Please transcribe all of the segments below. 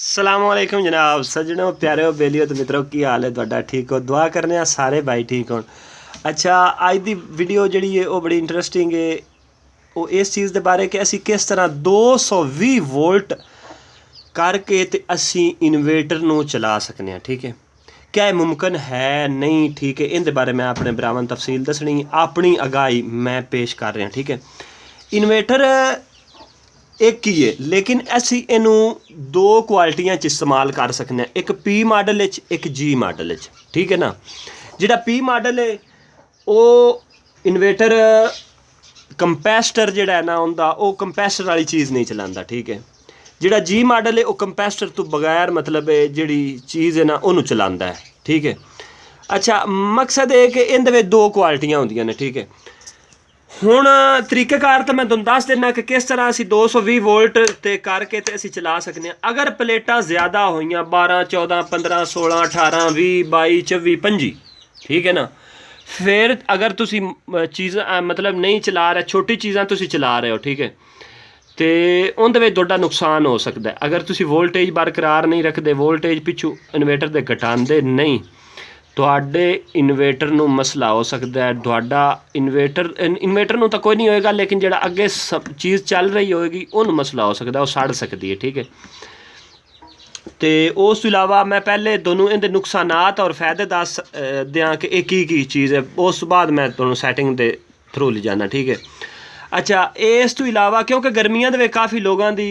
सलामुअलैकुम जनाब सज्जनों प्यारे बेलियो तो मित्रों की हाल है तुहाडा ठीक हो दुआ करने सारे भाई ठीक हो। अच्छा अज की वीडियो जी है वो बड़ी इंटरस्टिंग है वो इस चीज़ के बारे कि असी किस तरह 220 वोल्ट करके ते असी इन्वेटर नू चला सकते हैं। ठीक है क्या यह मुमकिन है नहीं ठीक है इन बारे मैं अपने भरावां तफसील दसनी अपनी आगाही मैं पेश कर रहा। ठीक है इन्वेटर एक ही है लेकिन असी इनू दो क्वालिटियां च इस्तेमाल कर सकते हैं एक पी मॉडल एक जी मॉडल। ठीक है ना जिहड़ा पी मॉडल है वो इन्वेटर कंपैसटर जिहड़ा है ना उनका वो कंपैसटर वाली चीज़ नहीं चलाता। ठीक है जिहड़ा जी मॉडल है वो कंपैसटर तो बगैर मतलब जिहड़ी चीज़ है ना उन्होंने चलाता है। ठीक है अच्छा मकसद है कि इन दो क्वालिटियां होंदियां ने। ठीक है ਹੁਣ ਤਰੀਕਾਕਾਰ ਤਾਂ ਮੈਂ ਤੁਹਾਨੂੰ ਦੱਸ ਦਿੰਦਾ ਕਿ ਕਿਸ ਤਰ੍ਹਾਂ ਅਸੀਂ 220 ਵੋਲਟ ਤੇ ਕਰਕੇ ਤੇ ਅਸੀਂ ਚਲਾ ਸਕਦੇ ਹਾਂ। ਅਗਰ ਪਲੇਟਾਂ ਜ਼ਿਆਦਾ ਹੋਈਆਂ 12 14 15 16 18 20 22 24 25 ਠੀਕ ਹੈ ਨਾ ਫਿਰ ਅਗਰ ਤੁਸੀਂ ਚੀਜ਼ ਮਤਲਬ ਨਹੀਂ ਚਲਾ ਰਹੇ ਛੋਟੀ ਚੀਜ਼ਾਂ ਤੁਸੀਂ ਚਲਾ ਰਹੇ ਹੋ ਠੀਕ ਹੈ ਤੇ ਉਹਦੇ ਵਿੱਚ ਤੁਹਾਡਾ ਨੁਕਸਾਨ ਹੋ ਸਕਦਾ ਅਗਰ ਤੁਸੀਂ ਵੋਲਟੇਜ ਬਰਕਰਾਰ ਨਹੀਂ ਰੱਖਦੇ ਵੋਲਟੇਜ ਪਿੱਛੋਂ ਇਨਵੇਟਰ ਦੇ ਘਟਾਉਂਦੇ ਨਹੀਂ ਤੁਹਾਡੇ ਇਨਵੇਟਰ ਨੂੰ ਮਸਲਾ ਹੋ ਸਕਦਾ ਹੈ। ਤੁਹਾਡਾ ਇਨਵੇਟਰ ਨੂੰ ਤਾਂ ਕੋਈ ਨਹੀਂ ਹੋਏਗਾ ਲੇਕਿਨ ਜਿਹੜਾ ਅੱਗੇ ਸਭ ਚੀਜ਼ ਚੱਲ ਰਹੀ ਹੋਏਗੀ ਉਹਨੂੰ ਮਸਲਾ ਹੋ ਸਕਦਾ ਉਹ ਸੜ ਸਕਦੀ ਹੈ। ਠੀਕ ਹੈ ਤੇ ਉਸ ਤੋਂ ਇਲਾਵਾ ਮੈਂ ਪਹਿਲੇ ਤੁਹਾਨੂੰ ਇਹਦੇ ਨੁਕਸਾਨਾਤ ਔਰ ਫਾਇਦੇ ਦੱਸ ਦਿਆਂ ਕਿ ਇਹ ਕੀ ਚੀਜ਼ ਹੈ ਉਸ ਤੋਂ ਬਾਅਦ ਮੈਂ ਤੁਹਾਨੂੰ ਸੈਟਿੰਗ ਦੇ ਥਰੂ ਲੈ ਜਾਣਾ। ਠੀਕ ਹੈ अच्छा इस तो इलावा क्योंकि गर्मियों के काफ़ी लोगों की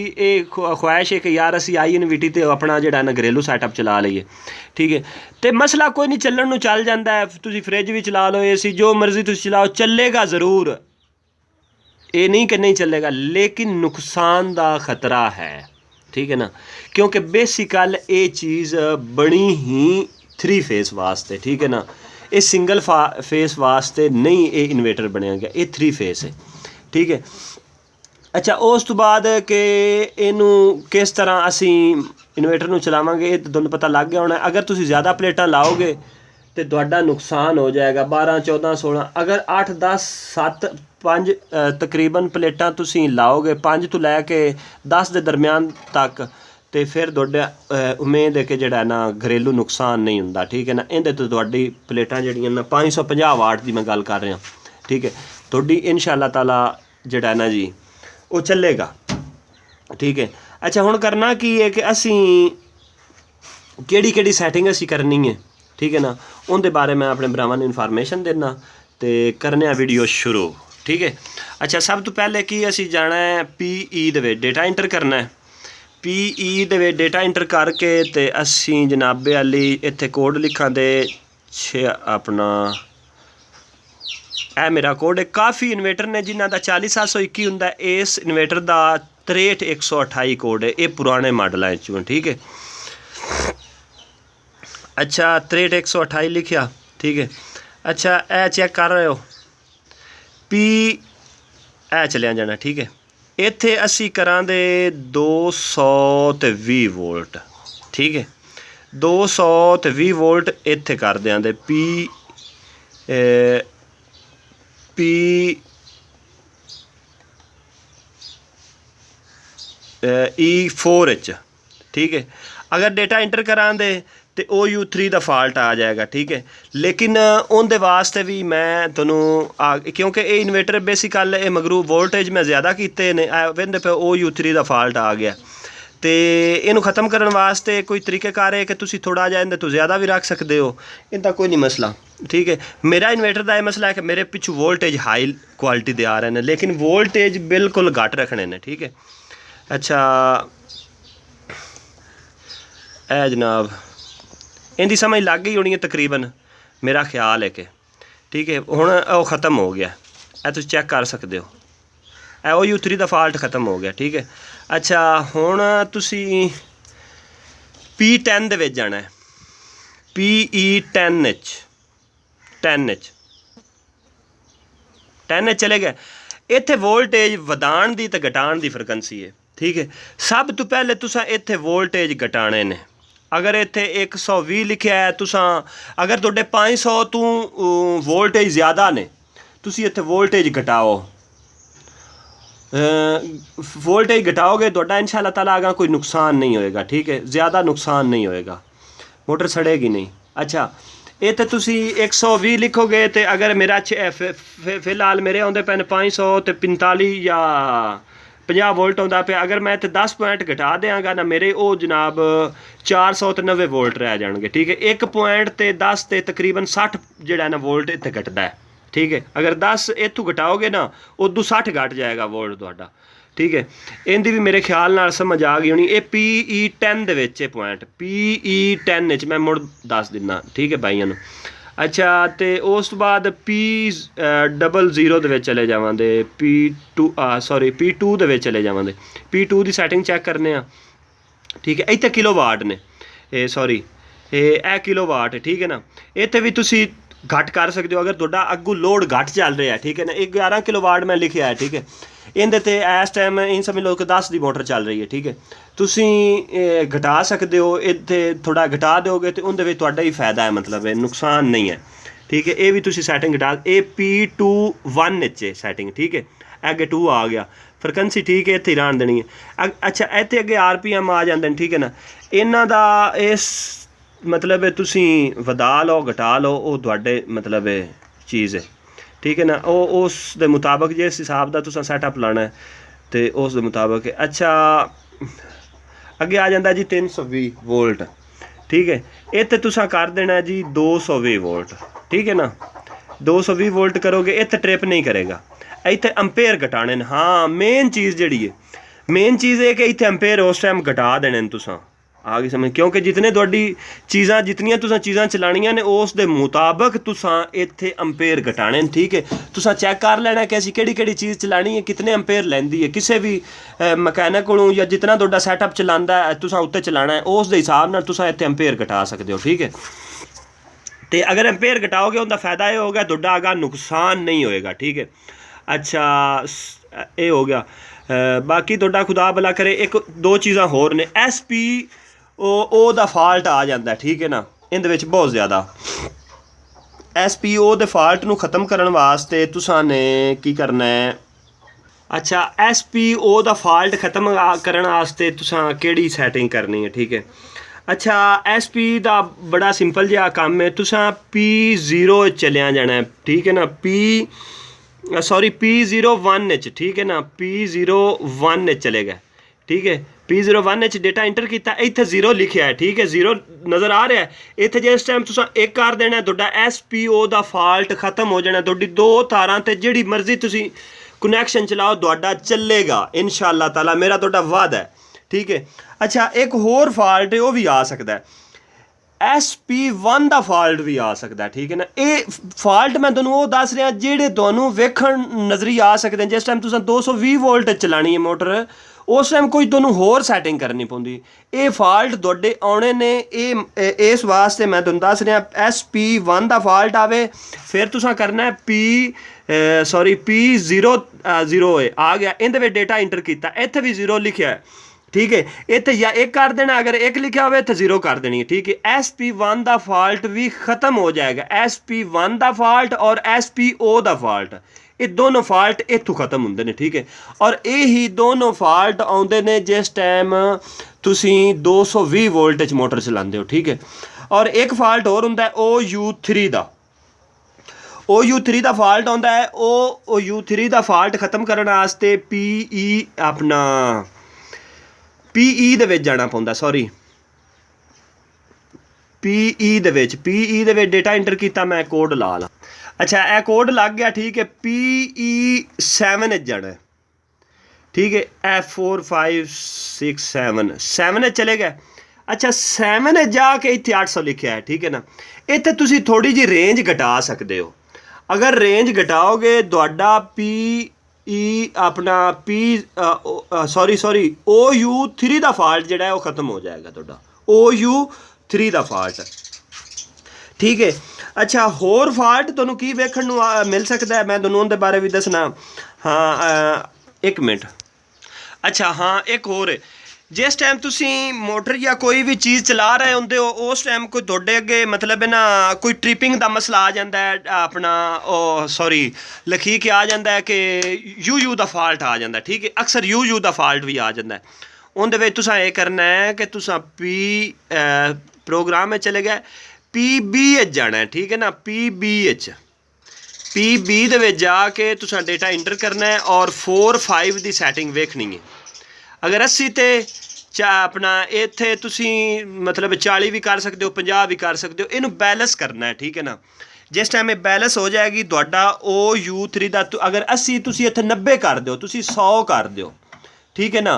ख्वाहिश है कि यार असी INVT तो अपना जो ना घरेलू सैटअप चला लीए। ठीक है तो मसला कोई नहीं चलन चल जाता है तुम फ्रिज भी चला लो AC जो मर्जी तुम चलाओ चलेगा ज़रूर ये नहीं कि नहीं चलेगा लेकिन नुकसान का खतरा है। ठीक है ना क्योंकि बेसिकल ये चीज़ बनी ही 3 फेस वास्ते। ठीक है ना ये सिंगल फेस वास्ते नहीं ये इन्वेटर बनया गया ये 3 फेस है। ठीक है अच्छा उस तो बाद कि इनू किस तरह असी इन्वेटर नू चलावांगे ये तुहानू पता लग गया होना। अगर तुसी ज़्यादा प्लेटां लाओगे तो तुहाडा नुकसान हो जाएगा 12 14 16 अगर 8 10 7 5 तकरीबन प्लेटां तुसी लाओगे 5 तो लैके 10 के दरम्यान तक तो फिर तुहाडा उम्मीद है कि जिहड़ा ना घरेलू नुकसान नहीं हुंदा। ठीक है ना इहदे तो तुहाडी प्लेटां जिहड़ियां ना 550 वाट की मैं गल कर रहा। ठीक है थोड़ी इंशाअल्लाह ताला जिहड़ा ना जी वो चलेगा। ठीक है अच्छा हुण करना की है कि असी केड़ी सैटिंग असी करनी है। ठीक है ना उनके बारे मैं अपने भरावां नूं इन्फॉर्मेशन देना तो करने वीडियो शुरू। ठीक है अच्छा सब तो पहले कि असी जाना है PE they which data inter करना है PE they which data inter करके तो असी जनाबे अली इत्थे कोड लिखां दे अपना ਇਹ मेरा कोड है। काफ़ी इन्वेटर ने जिन्हों का 40721 होंगे इस इन्वेटर का 63128 कोड है ये पुराने मॉडलों चों। ठीक है अच्छा 63128 लिखिया। ठीक है अच्छा ए चेक कर रहे हो पी ए चलिया जाना। ठीक है इत्थे असी करांदे 220 वोल्ट। ठीक है 220 वोल्ट इत्थे कर देंगे PE4H। ठीक है अगर डेटा इंटर करा दे तो OU3 का फॉल्ट आ जाएगा। ठीक है लेकिन उनके वास्ते भी मैं तुहानूं क्योंकि ये इन्वेटर बेसिकल ये मगरू वोल्टेज मैं ज़्यादा किए ने वेंदे पे OU3 का फॉल्ट आ गया तो इनू ख़त्म करने वास्ते कोई तरीक़ेकार है कि तुसी थोड़ा जिहा इहदे तो ज़्यादा भी रख सकते हो इनका कोई नहीं मसला। ठीक है मेरा इन्वेटर का यह मसला है कि मेरे पिछू वोल्टेज हाई क्वालिटी दे आ रहे हैं लेकिन वोल्टेज बिल्कुल घट रखने ने। ठीक है अच्छा ए जनाब इनकी समझ लग गई होनी है तकरीबन मेरा ख्याल है कि ठीक है हुण वो ख़त्म हो गया ए तुसीं चेक कर सकते हो OU3 का फॉल्ट ख़त्म हो गया। ठीक है अच्छा हुण तुसी P10 दे विच जाना है PE10H 10H चले गए इत्थे वोल्टेज वधाण दी ते घटाण दी फ्रिक्वेंसी है। ठीक है सब तो पहले तुसां इत्थे वोल्टेज घटाने ने अगर इत्थे 120 लिखिया है तुसां अगर तुहाडे 500 तो वोल्टेज ज़्यादा ने तुसी इत्थे वोल्टेज घटाओ वोल्टेज घटाओगे तो इंशाल्लाह ताला आगा कोई नुकसान नहीं होएगा, ठीक है, ज़्यादा नुकसान नहीं होएगा, मोटर सड़ेगी नहीं। अच्छा ये तो तुसी 120 लिखोगे तो अगर मेरा फिलहाल मेरे आउंदे पैन 500 तो 45 या 50 वोल्ट आउंदा पे, अगर मैं तो 10 पॉइंट घटा देंगा ना मेरे वो जनाब 400 तो 90 वोल्ट रह जाएंगे, ठीक है। 1 पॉइंट तो 10 तो तकरीबन 60 जोड़ा ना वोल्ट इतने घटता है, ठीक है। अगर 10 इतों घटाओगे ना उदू 60 घट जाएगा वोल्ट तुहाडा, ठीक है। इनकी भी मेरे ख्याल नाल समझ आ गई होनी। ये PE10 they which point PE10 मैं मुड़ दस दिना, ठीक है भाइयों नूं। अच्छा तो उस तो बाद P00 दे विच चले जावांगे, P2 दे विच चले जावांगे, P2 की सैटिंग चैक करने, ठीक है। इत्थे किलो वाट ने, सॉरी ए किलो वाट है, ठीक है ना। इत्थे भी तुसी घट कर सकते हो अगर तुहाडा अग्गू लोड घट चल रहा है, ठीक है ना। 11 किलो वाट मैं लिखिया है, ठीक है। इहदे ते इस टाइम इन समझ लो कि 10 की मोटर चल रही है, ठीक है। तुसी घटा सकते हो, इत्थे थोड़ा घटा दोगे तो उहदे विच तुहाडा ही फायदा है, मतलब है नुकसान नहीं है, ठीक है। ये भी तुसी सैटिंग घटा, ये P21 है सैटिंग, ठीक है। अगे 2 आ गया, फ्रिक्वेंसी ठीक है, इत्थे रहन देनी है। अच्छा इत्थे अगे RPM आ जाते हैं, ठीक है ना। इन्हां दा इस मतलब तुसी वधा लो घटा लो वो तुहाडे मतलब चीज़ है, ठीक है ना। वो उस दे मुताबिक जिस हिसाब का तुसा सैटअप लाना है तो उस दे मुताबिक। अच्छा अगे आ जाता जी 320 वोल्ट, ठीक है। इत्थे तुसा कर देना जी 220 वोल्ट, ठीक है ना। 220 वोल्ट करोगे इत्थे ट्रिप नहीं करेगा, इत्थे अंपेयर घटाने ने। हाँ मेन चीज़ जी है, मेन चीज़ है कि इत्थे अंपेयर उस टाइम घटा देने तुसा, आ गई समझ। क्योंकि जितने तुहाडी चीज़ां जितनियां तुसां चीज़ां चलानियां ने उस दे मुताबिक तुसां इत्थे अंपेयर घटाने, ठीक है। तुसां चैक कर लेना कि असीं केड़ी चीज़ चलानी है, कितने अंपेयर लैंदी है, किसी भी मकैनिक कोलों या जितना तुहाडा सैटअप चलांदा है तुसां उत्ते चलाना है, उस दे हिसाब नाल तुसां इत्थे अंपेयर घटा सकते हो, ठीक है। तो अगर अंपेयर घटाओगे उनका फ़ायदा ये होगा तुहाडा आगा नुकसान नहीं होएगा, ठीक है। अच्छा ये हो गया। बाकी तुहाडा खुदा भला करे एक दो चीज़ां होर ने, SPO दा फॉल्ट आ जाता है, ठीक है ना। इहदे विच बहुत ज़्यादा SPO दे फॉल्ट नूं ख़त्म करने वास्ते तुसां ने की करना है। अच्छा SPO दा फॉल्ट ख़त्म करने वास्ते तुसां केड़ी सैटिंग करनी है, ठीक है। अच्छा SP दा बड़ा सिंपल जिहा काम है, तुसां P0 चलिया जाना है, ठीक है ना। P01 ठीक है ना, P01 चले गए, ठीक है। P01 डेटा इंटर किया, इत्थे 0 लिखिया है, ठीक है। 0 नज़र आ रहा है इत्थे। जिस टाइम तुसां एक कर देना तुहाडा SPO दा फॉल्ट खत्म हो जाना, तुहाडी दो तारां ते जिहड़ी मर्जी तुसीं कनैक्शन चलाओ तुहाडा चलेगा इंशाअल्लाह ताला, मेरा तुहाडा वादा है, ठीक है। अच्छा एक होर फॉल्ट है वो भी आ सकता है, SP1 का फॉल्ट भी आ सकता है, ठीक है ना। ये फॉल्ट मैं तुहानूं वो दस रहा जेहड़े तुहानूं वेखण नज़री आ सकते हैं। जिस टाइम तुसां 220 वोल्ट चलानी है मोटर, उस टाइम कोई तुहानूं होर सैटिंग करनी पौंदी। ये फॉल्ट तुहाडे आने ने, इस वास्ते मैं तुहानूं दस रहा SP1 का फॉल्ट आवे, फिर तुसां करना है P00 आ गया, इहदे विच डेटा इंटर किया, इत्थे भी 0 लिखिया है, ठीक है। इत्थे या एक कर देना, अगर एक लिखा हुआ तो 0 कर देनी है, ठीक है। SP1 का फॉल्ट भी खत्म हो जाएगा, SP1 का फॉल्ट और SPO का फॉल्ट, ये दोनों फॉल्ट इत्थों खत्म होंगे ने, ठीक है। और यही दोनों फॉल्ट आउंदे ने जिस टाइम तुसीं 220 वोल्ट मोटर चलाते हो, ठीक है। और एक फॉल्ट होर हुंदा है OU3 का, OU3 का फॉल्ट आता है। OU3 का फॉल्ट खत्म करने वास्ते PE दे विच जाना पौंदा, sorry PE they which data inter किया, मैं कोड ला ला। अच्छा यह कोड लग गया, ठीक है। PE7 जाना है, ठीक है। F4 5 6 7 चले गए। अच्छा 7 जाके इत्थे 800 लिखा है, ठीक है ना। इत्थे तुसीं थोड़ी जी रेंज घटा सकते हो, अगर रेंज घटाओगे तुहाडा OU3 का फॉल्ट जिहड़ा है वो खत्म हो जाएगा तुहाडा, OU3 का फॉल्ट, ठीक है। अच्छा होर फॉल्ट तुहानूं की वेखण नूं मिल सकता है, मैं तुहानूं उहदे बारे भी दसना। हाँ एक मिनट। अच्छा हाँ एक होर है, जिस टाइम तुसी मोटर या कोई भी चीज़ चला रहे होंदे हो उस टाइम कोई तुहाडे अगे मतलब है ना कोई ट्रिपिंग का मसला आ जाता है अपना सॉरी लिखी के आ जाता है कि यू दा फॉल्ट आ जाता है, ठीक है। अक्सर यू दा फॉल्ट भी आ जाता है। उनदे विच तुसां ये करना है कि तुसां पी प्रोग्राम में चले गए PBH जाना है, ठीक है ना। PBH दे विच जाके तुसां डेटा इंटर करना है और 4-5 की सैटिंग वेखनी है। अगर 80 ते अपना इत्थे तुसी मतलब 40 भी कर सकते हो, 50 भी कर सकते हो, इनू बैलेंस करना है, ठीक है ना। जिस टाइम ये बैलेंस हो जाएगी तुहाडा OU3 दा अगर 80 तुसी इत्थे 90 कर दो, तुसी 100 कर दो, ठीक है ना।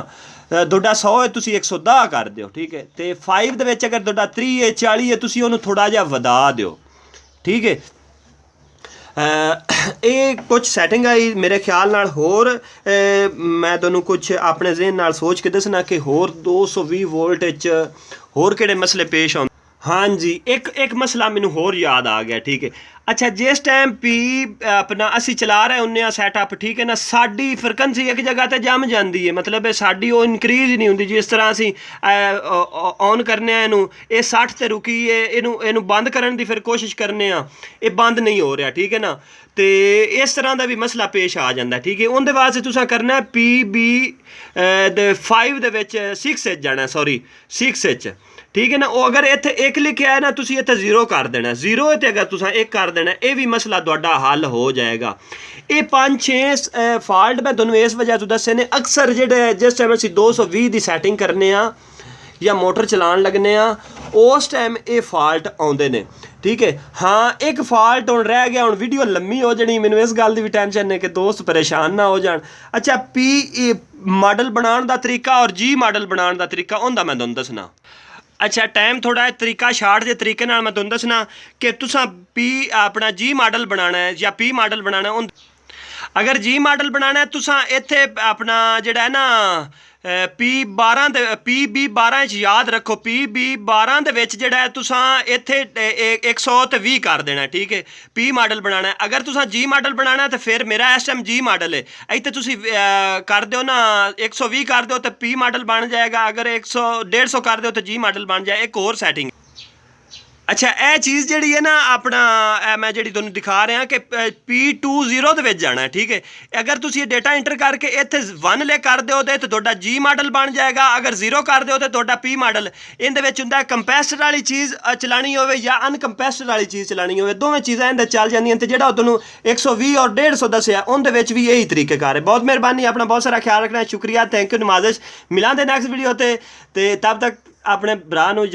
तुहाडा 100 है तुसी 110 कर दो, ठीक है। तो 5 दे विच अगर तुहाडा 30 है 40 है तुसी उन्होंने थोड़ा जिहा वधा दो, ठीक है। ये कुछ सैटिंग आई मेरे ख्याल नाल होर मैं तुहानूं कुछ अपने ज़हन नाल सोच के दसना कि होर 220 वोल्ट होर किहड़े मसले पेश आउंदे। हाँ जी, एक मसला मैनू होर याद आ गया, ठीक है। अच्छा जिस टाइम अपना असी चला रहे होंगे सैटअप, ठीक है ना, साड़ी फ्रिक्वेंसी एक जगह ते जम जाती है, मतलब साड़ी वो इनक्रीज ही नहीं होंदी। जिस तरह असी ऑन करने इनू ये 60 ते रुकी है, इनू बंद करने की फिर कोशिश करने ये बंद नहीं हो रहा, ठीक है ना। तो इस तरह का भी मसला पेश आ जाता है, ठीक है। उनके वास्ते तुसां करना है PB5 दे विच 6H जाना, सॉरी 6H, ठीक है ना। वो अगर इत्थे एक लिखा है ना तुसी इत्थे 0 कर देना, 0 ते अगर तुसां 1 कर देना, ये भी मसला तुहाडा हल हो जाएगा। ये 5-6 फॉल्ट मैं तुहानूं इस वजह तो दस्से ने। अक्सर जेह्ड़े जिस टाइम असीं 220 की सैटिंग करने या मोटर चलान लगने उस टाइम ये फॉल्ट आउंदे ने, ठीक है। हाँ एक फॉल्ट हुण रह गया, हुण वीडियो लम्मी हो जानी, मैनूं इस गल की भी टेंशन है कि दोस्त परेशान ना हो जान। अच्छा P मॉडल बनाने का तरीका और G मॉडल बनाने का तरीका उनका मैं तुहानूं दसना। अच्छा टाइम थोड़ा तरीका शार्ट के तरीके नाल मैं तुहानूं दसना कि तुसां अपना G मॉडल बनाना है या P मॉडल बनाना है। अगर G मॉडल बनाना है तुसां इत्थे अपना जिहड़ा है ना PB12 याद रखो, PB12 दे विच जिहड़ा है तुसां इत्थे 120 कर देना, ठीक है। P मॉडल बनाना है। अगर तुसां G मॉडल बनाना है तो फिर मेरा इस टाइम G मॉडल है, इत्थे तुसीं कर दो ना 120 कर दो तो P मॉडल बन जाएगा। अगर 150 कर दो तो G मॉडल बन जाए। एक और सैटिंग। अच्छा यह चीज़ जी है ना अपना मैं जी तुहानूं दिखा रहा कि P20 दे विच जाना है, ठीक है। अगर तुसीं ये डेटा इंटर करके इत्थे 1 ले कर दो तो तुहाडा G मॉडल बन जाएगा। अगर 0 कर दो तो तुहाडा P मॉडल। इहदे विच हुंदा कंपैरेटर वाली चीज़ चलानी होवे या अनकंपैरेटर वाली चीज़ चलानी होवे, दोवें चीज़ां इहदे चल जांदियां। ते जिहड़ा तुहानूं 120 और 150 दस्सिया उहदे विच भी यही तरीकेकार है। बहुत मेहरबानी, अपना बहुत सारा ख्याल रखना है। शुक्रिया, थैंक यू, नवाजिश। मिलांदे नैक्सट वीडियो ते तब तक अपने भरा नूं